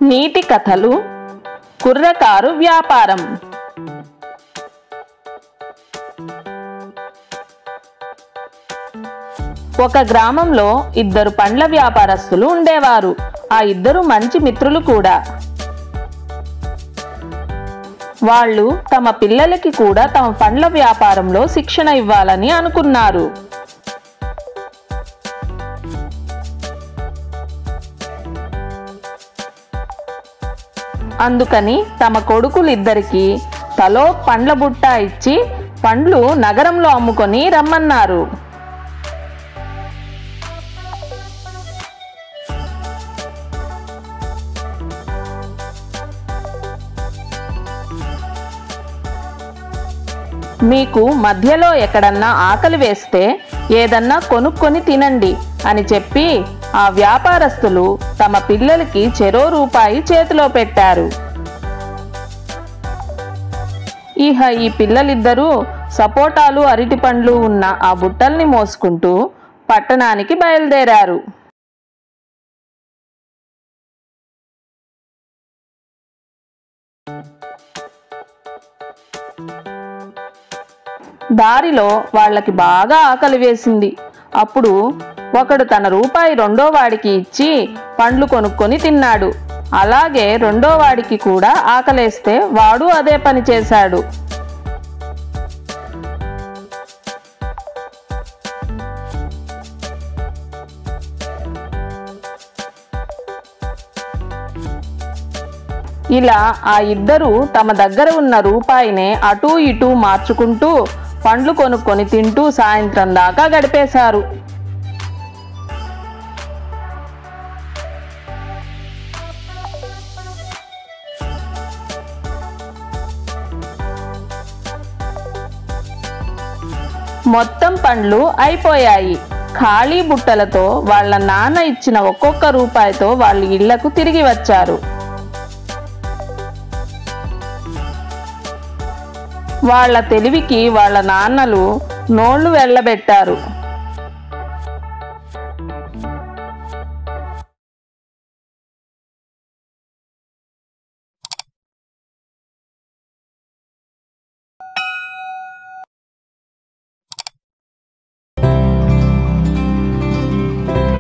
నీటి కథలు కుర్రకారు వ్యాపారం. ఒక గ్రామంలో ఇద్దరు పండ్ల వ్యాపారస్తులు ఉండేవారు. ఆ ఇద్దరు మంచి మిత్రులు కూడా. వాళ్ళు తమ పిల్లలకి కూడా తమ పండ్ల వ్యాపారంలో శిక్షణ ఇవ్వాలని అనుకున్నారు. అందుకని తమ కొడుకులిద్దరికీ తలో పండ్ల బుట్ట ఇచ్చి పండ్లు నగరంలో అమ్ముకొని రమ్మన్నారు. మీకు మధ్యలో ఎక్కడన్నా ఆకలి వేస్తే ఏదన్నా కొనుక్కొని తినండి అని చెప్పి ఆ వ్యాపారస్తులు తమ పిల్లలకి చెరో రూపాయి చేతిలో పెట్టారు. ఈ పిల్లలిద్దరూ సపోటాలు అరటి పండ్లు ఉన్న ఆ బుట్టల్ని మోసుకుంటూ పట్టణానికి బయలుదేరారు. దారిలో వాళ్ళకి బాగా ఆకలి వేసింది. అప్పుడు ఒకడు తన రూపాయి రెండో వాడికి ఇచ్చి పండ్లు కొనుక్కొని తిన్నాడు. అలాగే రెండో వాడికి కూడా ఆకలేస్తే వాడు అదే పని చేశాడు. ఇలా ఆ ఇద్దరు తమ దగ్గర ఉన్న రూపాయినే అటూ ఇటూ మార్చుకుంటూ పండ్లు కొనుక్కొని తింటూ సాయంత్రం దాకా గడిపేశారు. మొత్తం పండ్లు అయిపోయాయి. ఖాళీ బుట్టలతో వాళ్ళ నాన్న ఇచ్చిన ఒక్కొక్క రూపాయితో వాళ్ళు ఇళ్లకు తిరిగి వచ్చారు. వాళ్ళ తెలివికి వాళ్ళ నాన్నలు నోళ్లు వెళ్ళబెట్టారు.